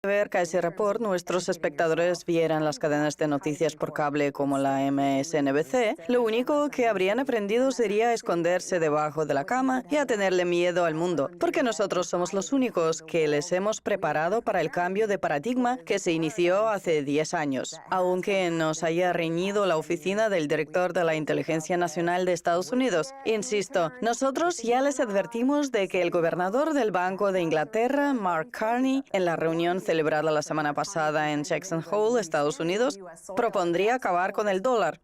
ver Casey Report, nuestros espectadores vieran las cadenas de noticias por cable como la MSNBC, lo único que habrían aprendido sería a esconderse debajo de la cama y a tenerle miedo al mundo, porque nosotros somos los únicos que les hemos preparado para el cambio de paradigma que se inició hace 10 años. Aunque nos haya reñido la oficina del director de la Inteligencia Nacional de Estados Unidos, insisto, nosotros ya les advertimos de que el gobernador del Banco de Inglaterra, Mark Carney, en la reunión celebrada la semana pasada en Jackson Hole, Estados Unidos, propondría acabar con el dólar.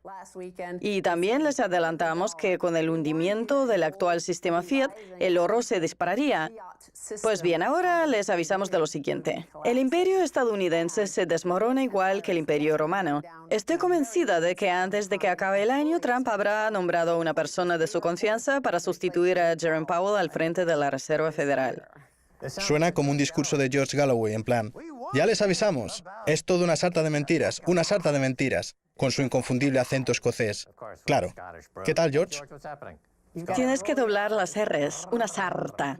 Y también les adelantamos que con el hundimiento del actual sistema Fiat, el oro se dispararía. Pues bien, ahora les avisamos de lo siguiente. El imperio estadounidense se desmorona igual que el imperio romano. Estoy convencida de que antes de que acabe el año, Trump habrá nombrado a una persona de su confianza para sustituir a Jerome Powell al frente de la Reserva Federal. Suena como un discurso de George Galloway, en plan, ya les avisamos, es toda una sarta de mentiras, con su inconfundible acento escocés. Claro. ¿Qué tal, George? Tienes que doblar las R's, una sarta.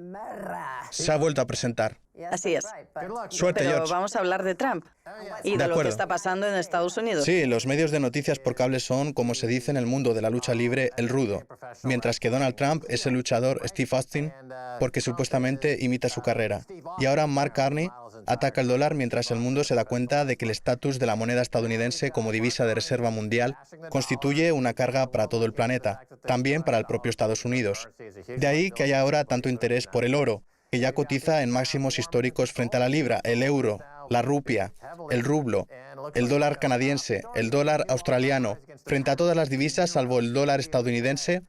Se ha vuelto a presentar. Así es. Suerte, Pero George. vamos a hablar de Trump y de lo que está pasando en Estados Unidos. Sí, los medios de noticias por cable son, como se dice en el mundo de la lucha libre, el rudo, mientras que Donald Trump es el luchador Steve Austin, porque supuestamente imita su carrera. Y ahora Mark Carney ataca el dólar mientras el mundo se da cuenta de que el estatus de la moneda estadounidense como divisa de reserva mundial constituye una carga para todo el planeta, también para el propio Estados Unidos. De ahí que haya ahora tanto interés por el oro, que ya cotiza en máximos históricos frente a la libra, el euro, la rupia, el rublo, el dólar canadiense, el dólar australiano, frente a todas las divisas salvo el dólar estadounidense,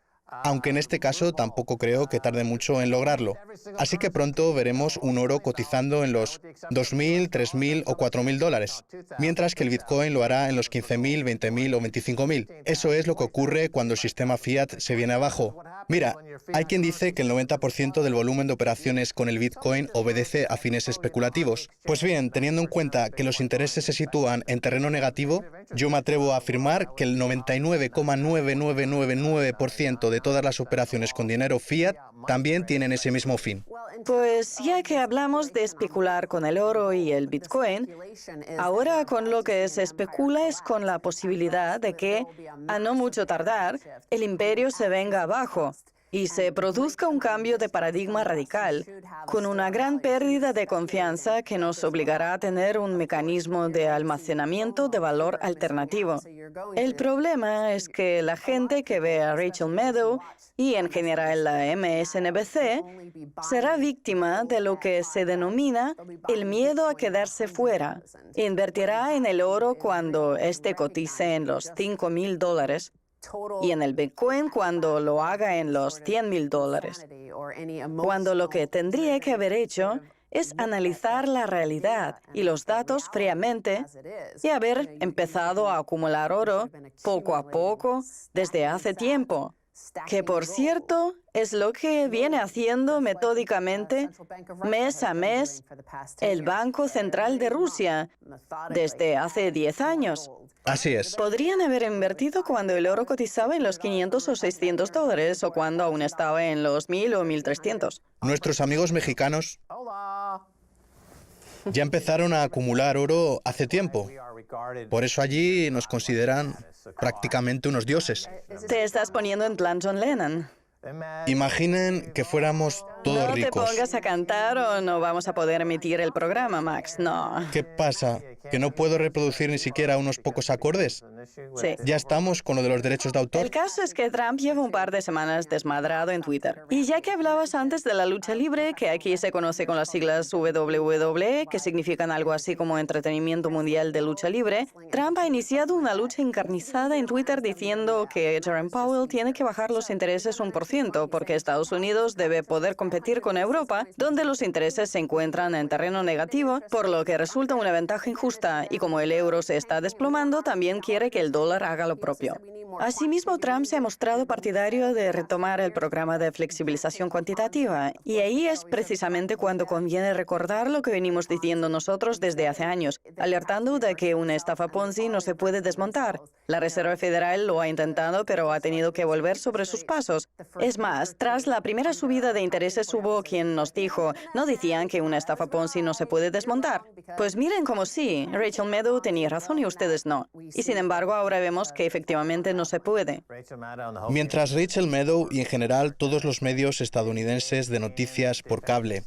aunque en este caso tampoco creo que tarde mucho en lograrlo. Así que pronto veremos un oro cotizando en los 2.000, 3.000 o 4.000 dólares, mientras que el Bitcoin lo hará en los 15.000, 20.000 o 25.000. Eso es lo que ocurre cuando el sistema Fiat se viene abajo. Mira, hay quien dice que el 90% del volumen de operaciones con el Bitcoin obedece a fines especulativos. Pues bien, teniendo en cuenta que los intereses se sitúan en terreno negativo, yo me atrevo a afirmar que el 99,9999% de todas las operaciones con dinero fiat también tienen ese mismo fin. Pues ya que hablamos de especular con el oro y el Bitcoin, ahora con lo que se especula es con la posibilidad de que, a no mucho tardar, el imperio se venga abajo y se produzca un cambio de paradigma radical, con una gran pérdida de confianza que nos obligará a tener un mecanismo de almacenamiento de valor alternativo. El problema es que la gente que ve a Rachel Maddow y en general la MSNBC será víctima de lo que se denomina el miedo a quedarse fuera. Invertirá en el oro cuando este cotice en los $5.000 y en el Bitcoin cuando lo haga en los $100.000, cuando lo que tendría que haber hecho es analizar la realidad y los datos fríamente y haber empezado a acumular oro poco a poco desde hace tiempo, que por cierto es lo que viene haciendo metódicamente mes a mes el Banco Central de Rusia desde hace 10 años. Así es. Podrían haber invertido cuando el oro cotizaba en los 500 o 600 dólares o cuando aún estaba en los 1.000 o 1.300. Nuestros amigos mexicanos ya empezaron a acumular oro hace tiempo. Por eso allí nos consideran prácticamente unos dioses. Te estás poniendo en plan John Lennon. Imaginen que fuéramos todos No ricos. te pongas a cantar o no vamos a poder emitir el programa, Max. No. ¿Qué pasa? ¿Que no puedo reproducir ni siquiera unos pocos acordes? Sí. Ya estamos con lo de los derechos de autor. El caso es que Trump lleva un par de semanas desmadrado en Twitter. Y ya que hablabas antes de la lucha libre, que aquí se conoce con las siglas WWE, que significan algo así como Entretenimiento Mundial de Lucha Libre, Trump ha iniciado una lucha encarnizada en Twitter diciendo que Jerome Powell tiene que bajar los intereses 1%, porque Estados Unidos debe poder competir con Europa, donde los intereses se encuentran en terreno negativo, por lo que resulta una ventaja injusta. Y como el euro se está desplomando, también quiere que el dólar haga lo propio. Asimismo, Trump se ha mostrado partidario de retomar el programa de flexibilización cuantitativa, y ahí es precisamente cuando conviene recordar lo que venimos diciendo nosotros desde hace años, alertando de que una estafa Ponzi no se puede desmontar. La Reserva Federal lo ha intentado, pero ha tenido que volver sobre sus pasos. Es más, tras la primera subida de intereses meses hubo quien nos dijo, ¿no decían que una estafa Ponzi no se puede desmontar? Pues miren como sí, Rachel Maddow tenía razón y ustedes no. Y sin embargo ahora vemos que efectivamente no se puede. Mientras Rachel Maddow y en general todos los medios estadounidenses de noticias por cable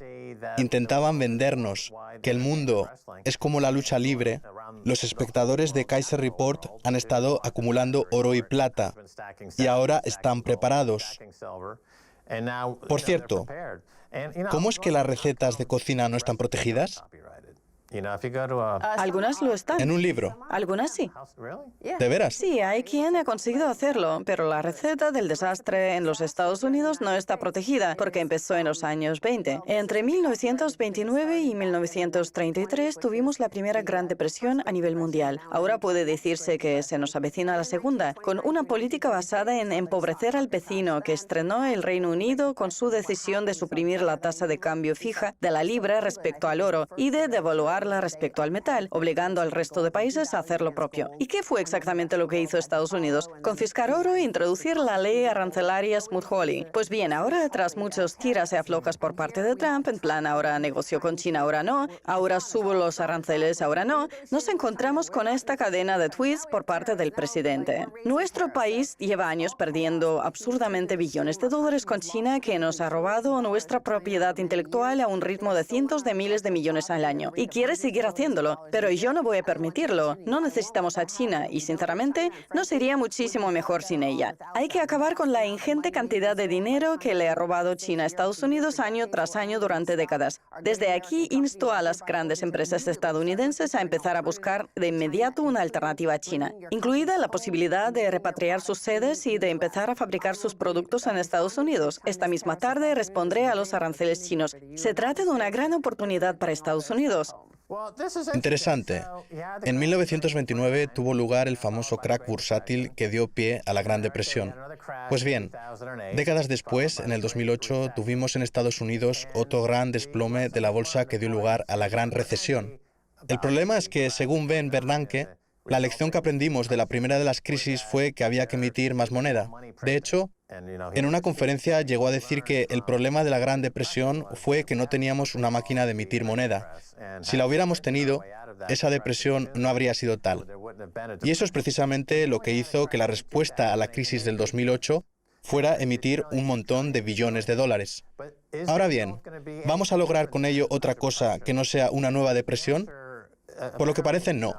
intentaban vendernos que el mundo es como la lucha libre, los espectadores de Kaiser Report han estado acumulando oro y plata y ahora están preparados. Por cierto, ¿cómo es que las recetas de cocina no están protegidas? Algunas lo están. En un libro. Algunas sí. ¿De veras? Sí, hay quien ha conseguido hacerlo, pero la receta del desastre en los Estados Unidos no está protegida porque empezó en los años 20. Entre 1929 y 1933 tuvimos la primera Gran Depresión a nivel mundial. Ahora puede decirse que se nos avecina la segunda, con una política basada en empobrecer al vecino que estrenó el Reino Unido con su decisión de suprimir la tasa de cambio fija de la libra respecto al oro y de devaluar respecto al metal, obligando al resto de países a hacer lo propio. ¿Y qué fue exactamente lo que hizo Estados Unidos? Confiscar oro e introducir la ley arancelaria Smoot-Hawley. Pues bien, ahora tras muchos tiras y aflojas por parte de Trump, en plan ahora negoció con China, ahora no, ahora subo los aranceles, ahora no, nos encontramos con esta cadena de tweets por parte del presidente. Nuestro país lleva años perdiendo absurdamente billones de dólares con China, que nos ha robado nuestra propiedad intelectual a un ritmo de cientos de miles de millones al año. Y quiere seguir haciéndolo, pero yo no voy a permitirlo. No necesitamos a China y, sinceramente, nos iría muchísimo mejor sin ella. Hay que acabar con la ingente cantidad de dinero que le ha robado China a Estados Unidos año tras año durante décadas. Desde aquí insto a las grandes empresas estadounidenses a empezar a buscar de inmediato una alternativa a China, incluida la posibilidad de repatriar sus sedes y de empezar a fabricar sus productos en Estados Unidos. Esta misma tarde respondré a los aranceles chinos. Se trata de una gran oportunidad para Estados Unidos. Interesante. En 1929 tuvo lugar el famoso crack bursátil que dio pie a la Gran Depresión. Pues bien, décadas después, en el 2008, tuvimos en Estados Unidos otro gran desplome de la bolsa que dio lugar a la Gran Recesión. El problema es que, según Ben Bernanke, la lección que aprendimos de la primera de las crisis fue que había que emitir más moneda. De hecho, en una conferencia llegó a decir que el problema de la Gran Depresión fue que no teníamos una máquina de emitir moneda. Si la hubiéramos tenido, esa depresión no habría sido tal. Y eso es precisamente lo que hizo que la respuesta a la crisis del 2008 fuera emitir un montón de billones de dólares. Ahora bien, ¿vamos a lograr con ello otra cosa que no sea una nueva depresión? Por lo que parece, no.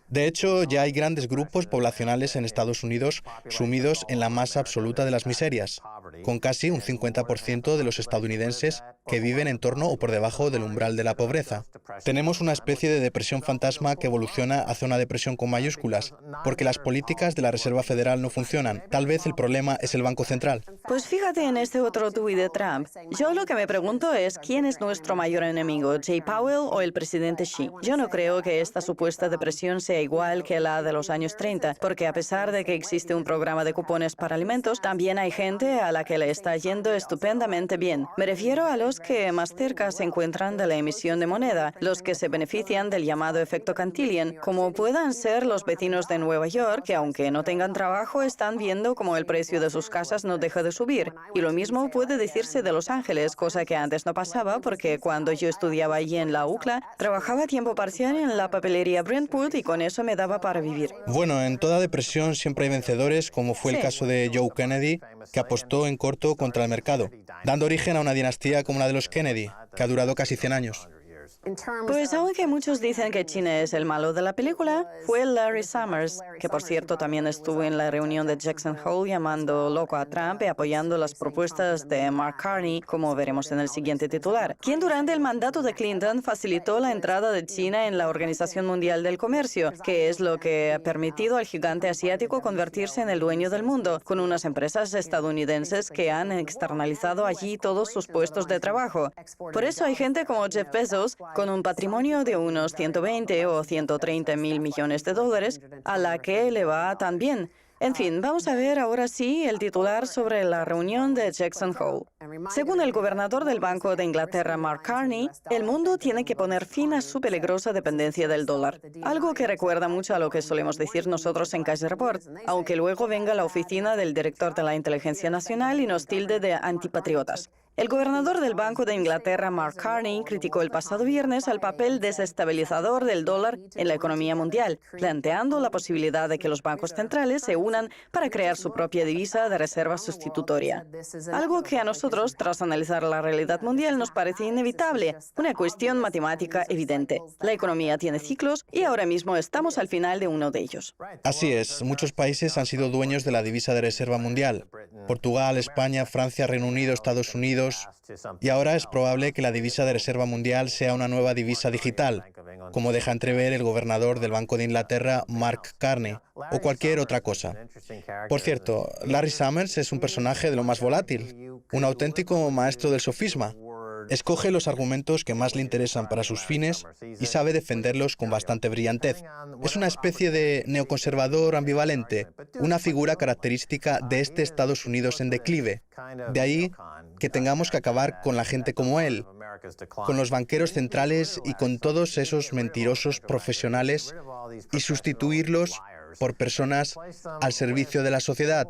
De hecho, ya hay grandes grupos poblacionales en Estados Unidos sumidos en la masa absoluta de las miserias, con casi un 50% de los estadounidenses que viven en torno o por debajo del umbral de la pobreza. Tenemos una especie de depresión fantasma que evoluciona hacia una depresión con mayúsculas, porque las políticas de la Reserva Federal no funcionan. Tal vez el problema es el Banco Central. Pues fíjate en este otro tuit de Trump. Yo lo que me pregunto es, ¿quién es nuestro mayor enemigo, Jay Powell o el presidente Xi? Yo no creo que esta supuesta depresión sea igual que la de los años 30, porque a pesar de que existe un programa de cupones para alimentos, también hay gente a la que le está yendo estupendamente bien. Me refiero a los que más cerca se encuentran de la emisión de moneda, los que se benefician del llamado efecto Cantillon, como puedan ser los vecinos de Nueva York, que aunque no tengan trabajo, están viendo como el precio de sus casas no deja de subir. Y lo mismo puede decirse de Los Ángeles, cosa que antes no pasaba, porque cuando yo estudiaba allí en la UCLA, trabajaba a tiempo parcial en la papelería Brentwood y con eso me daba para vivir. Bueno, en toda depresión siempre hay vencedores, como fue el caso de Joe Kennedy, que apostó en corto contra el mercado, dando origen a una dinastía como la de los Kennedy, que ha durado casi 100 años. Pues aunque muchos dicen que China es el malo de la película, fue Larry Summers, que por cierto también estuvo en la reunión de Jackson Hole llamando loco a Trump y apoyando las propuestas de Mark Carney, como veremos en el siguiente titular, quien durante el mandato de Clinton facilitó la entrada de China en la Organización Mundial del Comercio, que es lo que ha permitido al gigante asiático convertirse en el dueño del mundo, con unas empresas estadounidenses que han externalizado allí todos sus puestos de trabajo. Por eso hay gente como Jeff Bezos, con un patrimonio de unos 120 o 130 mil millones de dólares, a la que le va tan bien. En fin, vamos a ver ahora sí el titular sobre la reunión de Jackson Hole. Según el gobernador del Banco de Inglaterra, Mark Carney, el mundo tiene que poner fin a su peligrosa dependencia del dólar, algo que recuerda mucho a lo que solemos decir nosotros en Kaiser Report, aunque luego venga la oficina del director de la Inteligencia Nacional y nos tilde de antipatriotas. El gobernador del Banco de Inglaterra, Mark Carney, criticó el pasado viernes el papel desestabilizador del dólar en la economía mundial, planteando la posibilidad de que los bancos centrales se unan para crear su propia divisa de reserva sustitutoria. Algo que a nosotros, tras analizar la realidad mundial, nos parece inevitable, una cuestión matemática evidente. La economía tiene ciclos y ahora mismo estamos al final de uno de ellos. Así es, muchos países han sido dueños de la divisa de reserva mundial. Portugal, España, Francia, Reino Unido, Estados Unidos. Y ahora es probable que la divisa de reserva mundial sea una nueva divisa digital, como deja entrever el gobernador del Banco de Inglaterra, Mark Carney, o cualquier otra cosa. Por cierto, Larry Summers es un personaje de lo más volátil, un auténtico maestro del sofisma. Escoge los argumentos que más le interesan para sus fines y sabe defenderlos con bastante brillantez. Es una especie de neoconservador ambivalente, una figura característica de este Estados Unidos en declive. De ahí que tengamos que acabar con la gente como él, con los banqueros centrales y con todos esos mentirosos profesionales y sustituirlos por personas al servicio de la sociedad.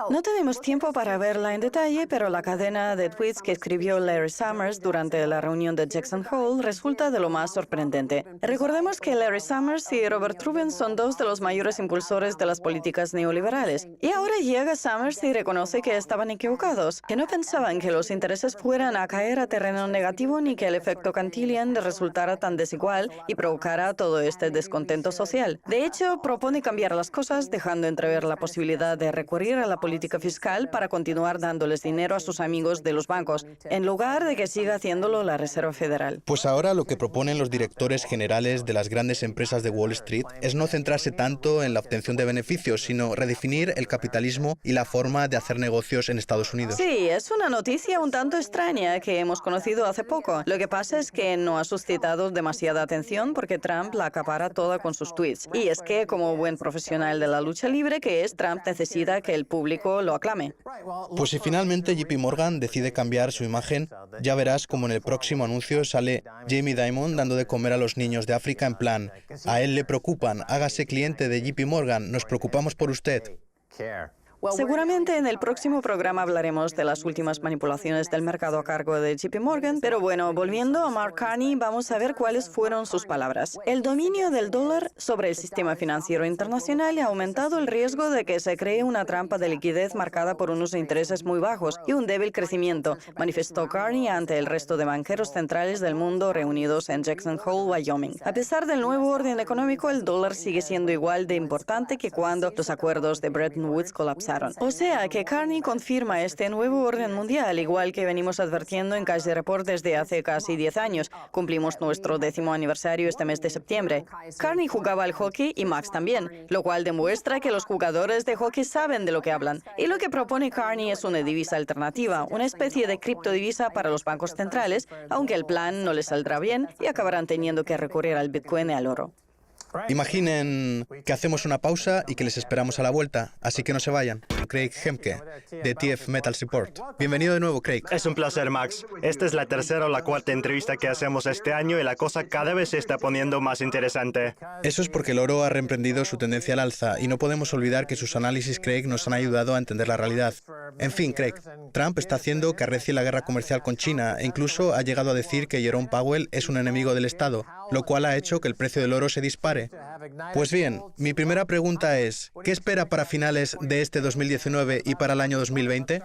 No tenemos tiempo para verla en detalle, pero la cadena de tweets que escribió Larry Summers durante la reunión de Jackson Hole resulta de lo más sorprendente. Recordemos que Larry Summers y Robert Rubin son dos de los mayores impulsores de las políticas neoliberales. Y ahora llega Summers y reconoce que estaban equivocados, que no pensaban que los intereses fueran a caer a terreno negativo ni que el efecto Cantillon resultara tan desigual y provocara todo este descontento social. De hecho, propone cambiar las cosas, dejando entrever la posibilidad de recurrir a la política fiscal para continuar dándoles dinero a sus amigos de los bancos, en lugar de que siga haciéndolo la Reserva Federal. Pues ahora lo que proponen los directores generales de las grandes empresas de Wall Street es no centrarse tanto en la obtención de beneficios, sino redefinir el capitalismo y la forma de hacer negocios en Estados Unidos. Sí, es una noticia un tanto extraña que hemos conocido hace poco. Lo que pasa es que no ha suscitado demasiada atención porque Trump la acapara toda con sus tweets. Y es que, como buen profesional de la lucha libre que es, Trump necesita que el público lo aclame. Pues si finalmente JP Morgan decide cambiar su imagen, ya verás como en el próximo anuncio sale Jamie Dimon dando de comer a los niños de África en plan, a él le preocupan, hágase cliente de JP Morgan, nos preocupamos por usted. Seguramente en el próximo programa hablaremos de las últimas manipulaciones del mercado a cargo de JP Morgan, pero bueno, volviendo a Mark Carney, vamos a ver cuáles fueron sus palabras. El dominio del dólar sobre el sistema financiero internacional ha aumentado el riesgo de que se cree una trampa de liquidez marcada por unos intereses muy bajos y un débil crecimiento, manifestó Carney ante el resto de banqueros centrales del mundo reunidos en Jackson Hole, Wyoming. A pesar del nuevo orden económico, el dólar sigue siendo igual de importante que cuando los acuerdos de Bretton Woods colapsaron. O sea que Carney confirma este nuevo orden mundial, igual que venimos advirtiendo en Cash the Report desde hace casi 10 años. Cumplimos nuestro 10º aniversario este mes de septiembre. Carney jugaba al hockey y Max también, lo cual demuestra que los jugadores de hockey saben de lo que hablan. Y lo que propone Carney es una divisa alternativa, una especie de criptodivisa para los bancos centrales, aunque el plan no les saldrá bien y acabarán teniendo que recurrir al Bitcoin y al oro. Imaginen que hacemos una pausa y que les esperamos a la vuelta, así que no se vayan. Craig Hemke, de TF Metal Report. Bienvenido de nuevo, Craig. Es un placer, Max. Esta es la tercera o la cuarta entrevista que hacemos este año y la cosa cada vez se está poniendo más interesante. Eso es porque el oro ha reemprendido su tendencia al alza y no podemos olvidar que sus análisis, Craig, nos han ayudado a entender la realidad. En fin, Craig, Trump está haciendo que arrecie la guerra comercial con China e incluso ha llegado a decir que Jerome Powell es un enemigo del Estado, lo cual ha hecho que el precio del oro se dispare. Pues bien, mi primera pregunta es, ¿qué espera para finales de este 2019 y para el año 2020?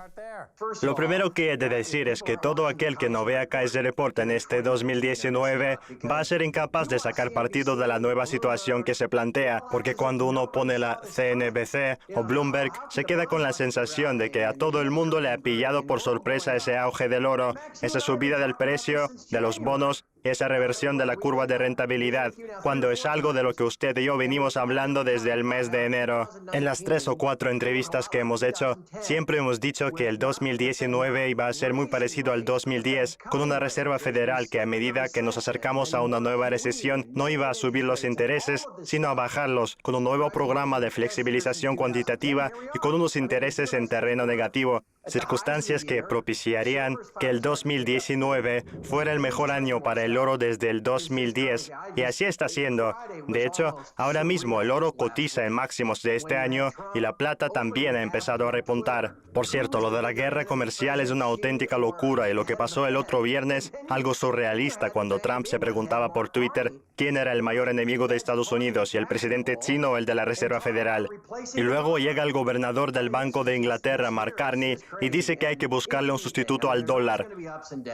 Lo primero que he de decir es que todo aquel que no vea Cash the Report en este 2019 va a ser incapaz de sacar partido de la nueva situación que se plantea, porque cuando uno pone la CNBC o Bloomberg, se queda con la sensación de que a todo el mundo le ha pillado por sorpresa ese auge del oro, esa subida del precio, de los bonos, esa reversión de la curva de rentabilidad, cuando es algo de lo que usted y yo venimos hablando desde el mes de enero. En las 3 o 4 entrevistas que hemos hecho, siempre hemos dicho que el 2019 iba a ser muy parecido al 2010, con una Reserva Federal que a medida que nos acercamos a una nueva recesión no iba a subir los intereses, sino a bajarlos, con un nuevo programa de flexibilización cuantitativa y con unos intereses en terreno negativo. circunstancias que propiciarían que el 2019 fuera el mejor año para el oro desde el 2010, y así está siendo. De hecho, ahora mismo el oro cotiza en máximos de este año y la plata también ha empezado a repuntar. Por cierto, lo de la guerra comercial es una auténtica locura, y lo que pasó el otro viernes, algo surrealista, cuando Trump se preguntaba por Twitter quién era el mayor enemigo de Estados Unidos, si el presidente chino o el de la Reserva Federal. Y luego llega el gobernador del Banco de Inglaterra, Mark Carney, y dice que hay que buscarle un sustituto al dólar.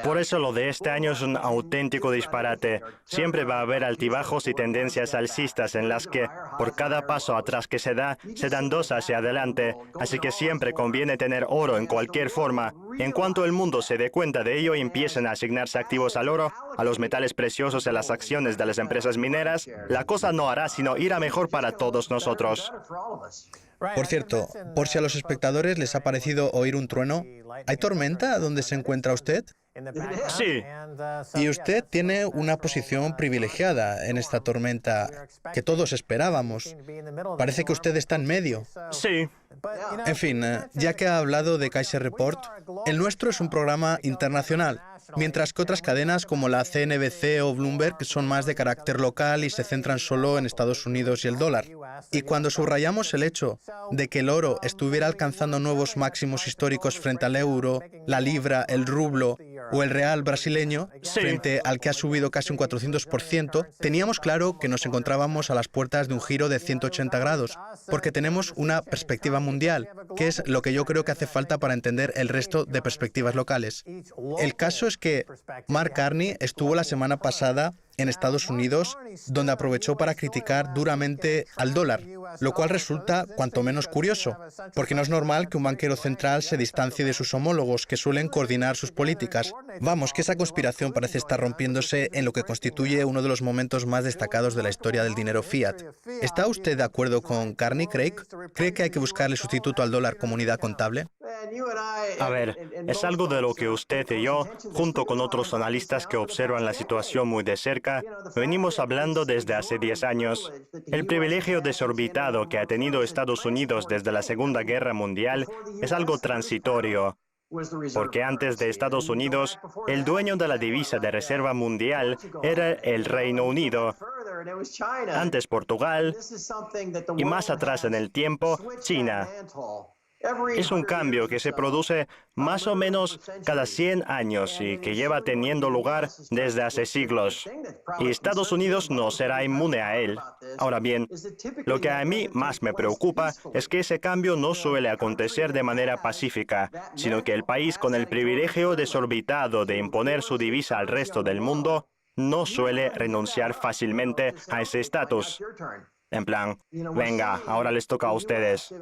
Por eso lo de este año es un auténtico disparate. Siempre va a haber altibajos y tendencias alcistas en las que, por cada paso atrás que se dan dos hacia adelante. Así que siempre conviene tener oro en cualquier forma. En cuanto el mundo se dé cuenta de ello y empiecen a asignarse activos al oro, a los metales preciosos y a las acciones de las empresas mineras, la cosa no hará sino ir a mejor para todos nosotros. Por cierto, por si a los espectadores les ha parecido oír un trueno, ¿hay tormenta donde se encuentra usted? Sí. Y usted tiene una posición privilegiada en esta tormenta que todos esperábamos. Parece que usted está en medio. Sí. En fin, ya que ha hablado de Kaiser Report, el nuestro es un programa internacional, mientras que otras cadenas como la CNBC o Bloomberg son más de carácter local y se centran solo en Estados Unidos y el dólar. Y cuando subrayamos el hecho de que el oro estuviera alcanzando nuevos máximos históricos frente al euro, la libra, el rublo o el real brasileño, frente al que ha subido casi un 400%, teníamos claro que nos encontrábamos a las puertas de un giro de 180 grados, porque tenemos una perspectiva mundial, que es lo que yo creo que hace falta para entender el resto de perspectivas locales. El caso es que Mark Carney estuvo la semana pasada en Estados Unidos, donde aprovechó para criticar duramente al dólar, lo cual resulta cuanto menos curioso, porque no es normal que un banquero central se distancie de sus homólogos, que suelen coordinar sus políticas. Vamos, que esa conspiración parece estar rompiéndose en lo que constituye uno de los momentos más destacados de la historia del dinero fiat. ¿Está usted de acuerdo con Carney, Craig? ¿Cree que hay que buscarle sustituto al dólar como unidad contable? A ver, es algo de lo que usted y yo, junto con otros analistas que observan la situación muy de cerca, venimos hablando desde hace 10 años. El privilegio desorbitado que ha tenido Estados Unidos desde la Segunda Guerra Mundial es algo transitorio, porque antes de Estados Unidos, el dueño de la divisa de reserva mundial era el Reino Unido, antes Portugal y más atrás en el tiempo, China. Es un cambio que se produce más o menos cada 100 años y que lleva teniendo lugar desde hace siglos. Y Estados Unidos no será inmune a él. Ahora bien, lo que a mí más me preocupa es que ese cambio no suele acontecer de manera pacífica, sino que el país con el privilegio desorbitado de imponer su divisa al resto del mundo no suele renunciar fácilmente a ese estatus. En plan, venga, ahora les toca a ustedes.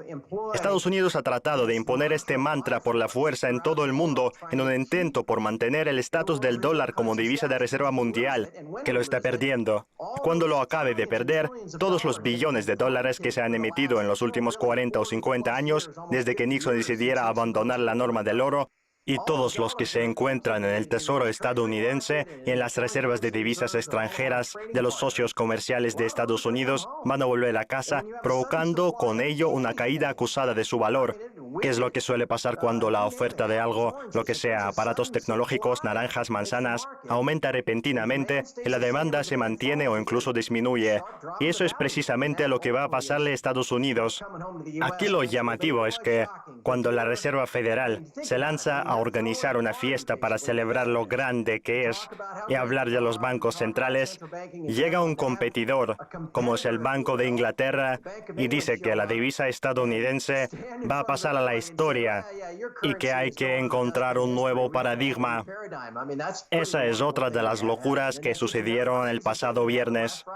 Estados Unidos ha tratado de imponer este mantra por la fuerza en todo el mundo en un intento por mantener el estatus del dólar como divisa de reserva mundial, que lo está perdiendo. Cuando lo acabe de perder, todos los billones de dólares que se han emitido en los últimos 40 o 50 años, desde que Nixon decidiera abandonar la norma del oro, y todos los que se encuentran en el Tesoro estadounidense y en las reservas de divisas extranjeras de los socios comerciales de Estados Unidos van a volver a casa, provocando con ello una caída acusada de su valor, que es lo que suele pasar cuando la oferta de algo, lo que sea aparatos tecnológicos, naranjas, manzanas, aumenta repentinamente y la demanda se mantiene o incluso disminuye. Y eso es precisamente lo que va a pasarle a Estados Unidos. Aquí lo llamativo es que cuando la Reserva Federal se lanza a organizar una fiesta para celebrar lo grande que es y hablar de los bancos centrales, llega un competidor, como es el Banco de Inglaterra, y dice que la divisa estadounidense va a pasar a la historia y que hay que encontrar un nuevo paradigma. Esa es otra de las locuras que sucedieron el pasado viernes.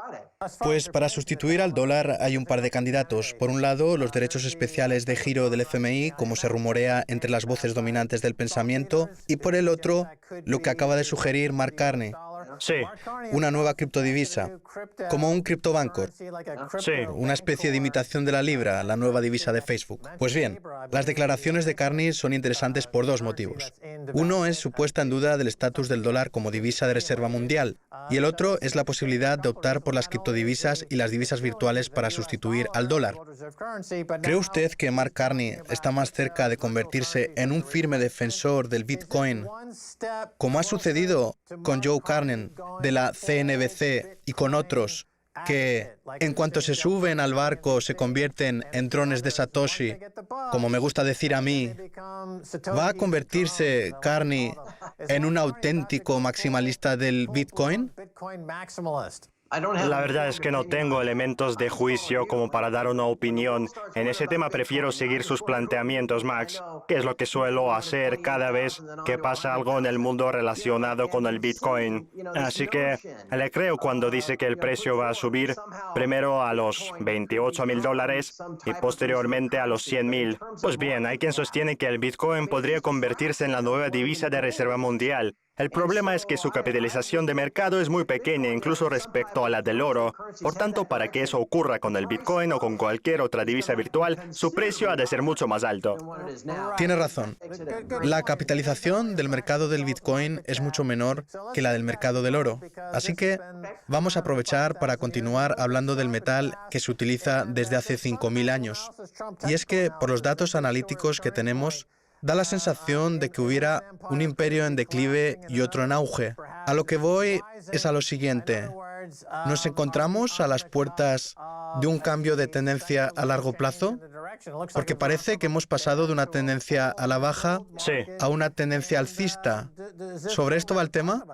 Pues para sustituir al dólar hay un par de candidatos. Por un lado, los derechos especiales de giro del FMI, como se rumorea entre las voces dominantes del pensamiento, y por el otro, lo que acaba de sugerir Mark Carney. Sí. Una nueva criptodivisa, como un criptobanco. Sí. Una especie de imitación de la libra, la nueva divisa de Facebook. Pues bien, las declaraciones de Carney son interesantes por dos motivos. Uno es su puesta en duda del estatus del dólar como divisa de reserva mundial, y el otro es la posibilidad de optar por las criptodivisas y las divisas virtuales para sustituir al dólar. ¿Cree usted que Mark Carney está más cerca de convertirse en un firme defensor del Bitcoin, como ha sucedido con Joe Carnan de la CNBC y con otros, que en cuanto se suben al barco se convierten en drones de Satoshi, como me gusta decir a mí? ¿Va a convertirse Carney en un auténtico maximalista del Bitcoin? La verdad es que no tengo elementos de juicio como para dar una opinión. En ese tema prefiero seguir sus planteamientos, Max, que es lo que suelo hacer cada vez que pasa algo en el mundo relacionado con el Bitcoin. Así que le creo cuando dice que el precio va a subir primero a los $28.000 y posteriormente a los 100.000. Pues bien, hay quien sostiene que el Bitcoin podría convertirse en la nueva divisa de reserva mundial. El problema es que su capitalización de mercado es muy pequeña, incluso respecto a la del oro. Por tanto, para que eso ocurra con el Bitcoin o con cualquier otra divisa virtual, su precio ha de ser mucho más alto. Tiene razón. La capitalización del mercado del Bitcoin es mucho menor que la del mercado del oro. Así que vamos a aprovechar para continuar hablando del metal que se utiliza desde hace 5.000 años. Y es que, por los datos analíticos que tenemos, da la sensación de que hubiera un imperio en declive y otro en auge. A lo que voy es a lo siguiente. ¿Nos encontramos a las puertas de un cambio de tendencia a largo plazo? Porque parece que hemos pasado de una tendencia a la baja a una tendencia alcista. ¿Sobre esto va el tema?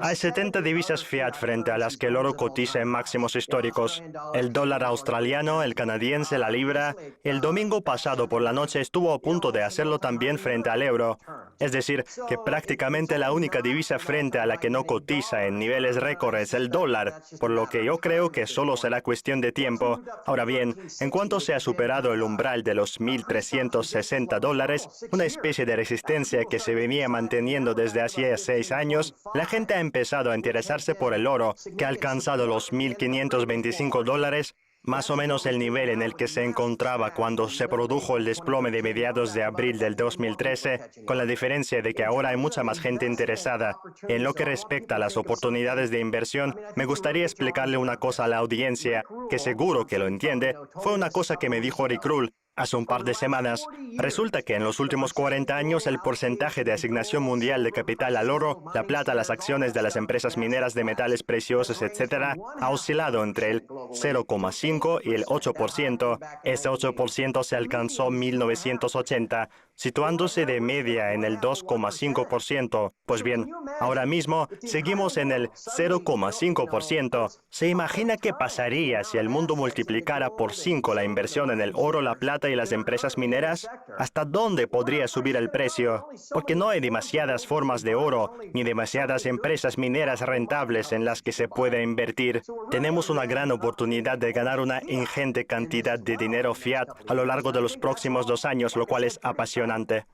Hay 70 divisas fiat frente a las que el oro cotiza en máximos históricos. El dólar australiano, el canadiense, la libra. El domingo pasado por la noche estuvo a punto de hacerlo también frente al euro. Es decir, que prácticamente la única divisa frente a la que no cotiza en niveles récord es el dólar, por lo que yo creo que solo será cuestión de tiempo. Ahora bien, en cuanto se ha superado el umbral de los $1.360, una especie de resistencia que se venía manteniendo desde hace 6 años, la gente ha empezado a interesarse por el oro, que ha alcanzado los $1.525, más o menos el nivel en el que se encontraba cuando se produjo el desplome de mediados de abril del 2013, con la diferencia de que ahora hay mucha más gente interesada. En lo que respecta a las oportunidades de inversión, me gustaría explicarle una cosa a la audiencia, que seguro que lo entiende. Fue una cosa que me dijo Rick Rule hace un par de semanas. Resulta que en los últimos 40 años el porcentaje de asignación mundial de capital al oro, la plata, las acciones de las empresas mineras de metales preciosos, etc., ha oscilado entre el 0,5 y el 8%. Ese 8% se alcanzó en 1980, situándose de media en el 2,5%. Pues bien, ahora mismo seguimos en el 0,5%. ¿Se imagina qué pasaría si el mundo multiplicara por 5 la inversión en el oro, la plata y las empresas mineras? ¿Hasta dónde podría subir el precio? Porque no hay demasiadas formas de oro, ni demasiadas empresas mineras rentables en las que se pueda invertir. Tenemos una gran oportunidad de ganar una ingente cantidad de dinero fiat a lo largo de los próximos 2 años, lo cual es apasionante.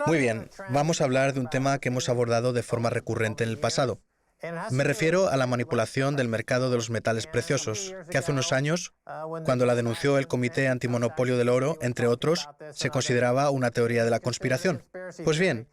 Muy bien, vamos a hablar de un tema que hemos abordado de forma recurrente en el pasado. Me refiero a la manipulación del mercado de los metales preciosos, que hace unos años, cuando la denunció el Comité Antimonopolio del Oro, entre otros, se consideraba una teoría de la conspiración. Pues bien,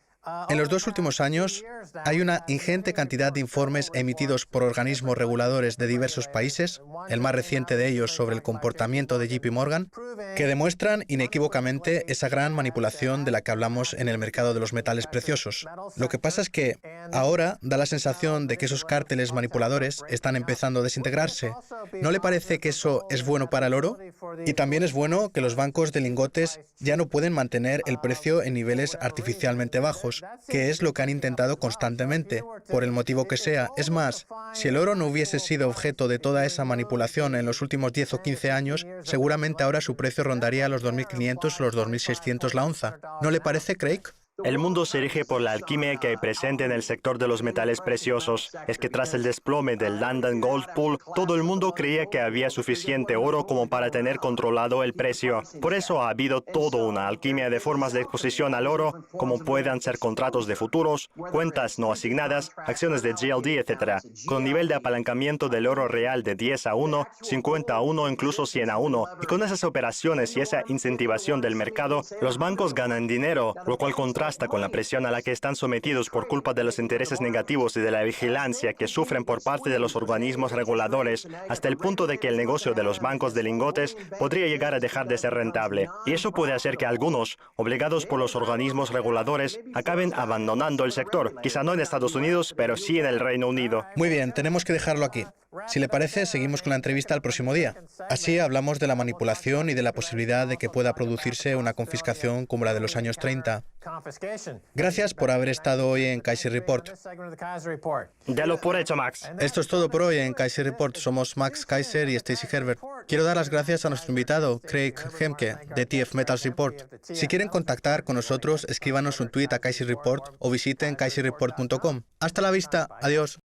en los 2 últimos años hay una ingente cantidad de informes emitidos por organismos reguladores de diversos países, el más reciente de ellos sobre el comportamiento de JP Morgan, que demuestran inequívocamente esa gran manipulación de la que hablamos en el mercado de los metales preciosos. Lo que pasa es que ahora da la sensación de que esos cárteles manipuladores están empezando a desintegrarse. ¿No le parece que eso es bueno para el oro? Y también es bueno que los bancos de lingotes ya no pueden mantener el precio en niveles artificialmente bajos, que es lo que han intentado constantemente, por el motivo que sea. Es más, si el oro no hubiese sido objeto de toda esa manipulación en los últimos 10 o 15 años, seguramente ahora su precio rondaría los 2.500 o los 2.600 la onza. ¿No le parece, Craig? El mundo se rige por la alquimia que hay presente en el sector de los metales preciosos. Es que tras el desplome del London Gold Pool, todo el mundo creía que había suficiente oro como para tener controlado el precio. Por eso ha habido toda una alquimia de formas de exposición al oro, como puedan ser contratos de futuros, cuentas no asignadas, acciones de GLD, etc., con un nivel de apalancamiento del oro real de 10-1, 50-1, incluso 100-1. Y con esas operaciones y esa incentivación del mercado, los bancos ganan dinero, lo cual contrasta basta con la presión a la que están sometidos por culpa de los intereses negativos y de la vigilancia que sufren por parte de los organismos reguladores, hasta el punto de que el negocio de los bancos de lingotes podría llegar a dejar de ser rentable. Y eso puede hacer que algunos, obligados por los organismos reguladores, acaben abandonando el sector. Quizá no en Estados Unidos, pero sí en el Reino Unido. Muy bien, tenemos que dejarlo aquí. Si le parece, seguimos con la entrevista el próximo día. Así hablamos de la manipulación y de la posibilidad de que pueda producirse una confiscación como la de los años 30. Gracias por haber estado hoy en Kaiser Report. Dalo por hecho, Max. Esto es todo por hoy en Kaiser Report. Somos Max Kaiser y Stacy Herbert. Quiero dar las gracias a nuestro invitado, Craig Hemke, de TF Metals Report. Si quieren contactar con nosotros, escríbanos un tweet a Kaiser Report o visiten kaiserreport.com. Hasta la vista. Adiós.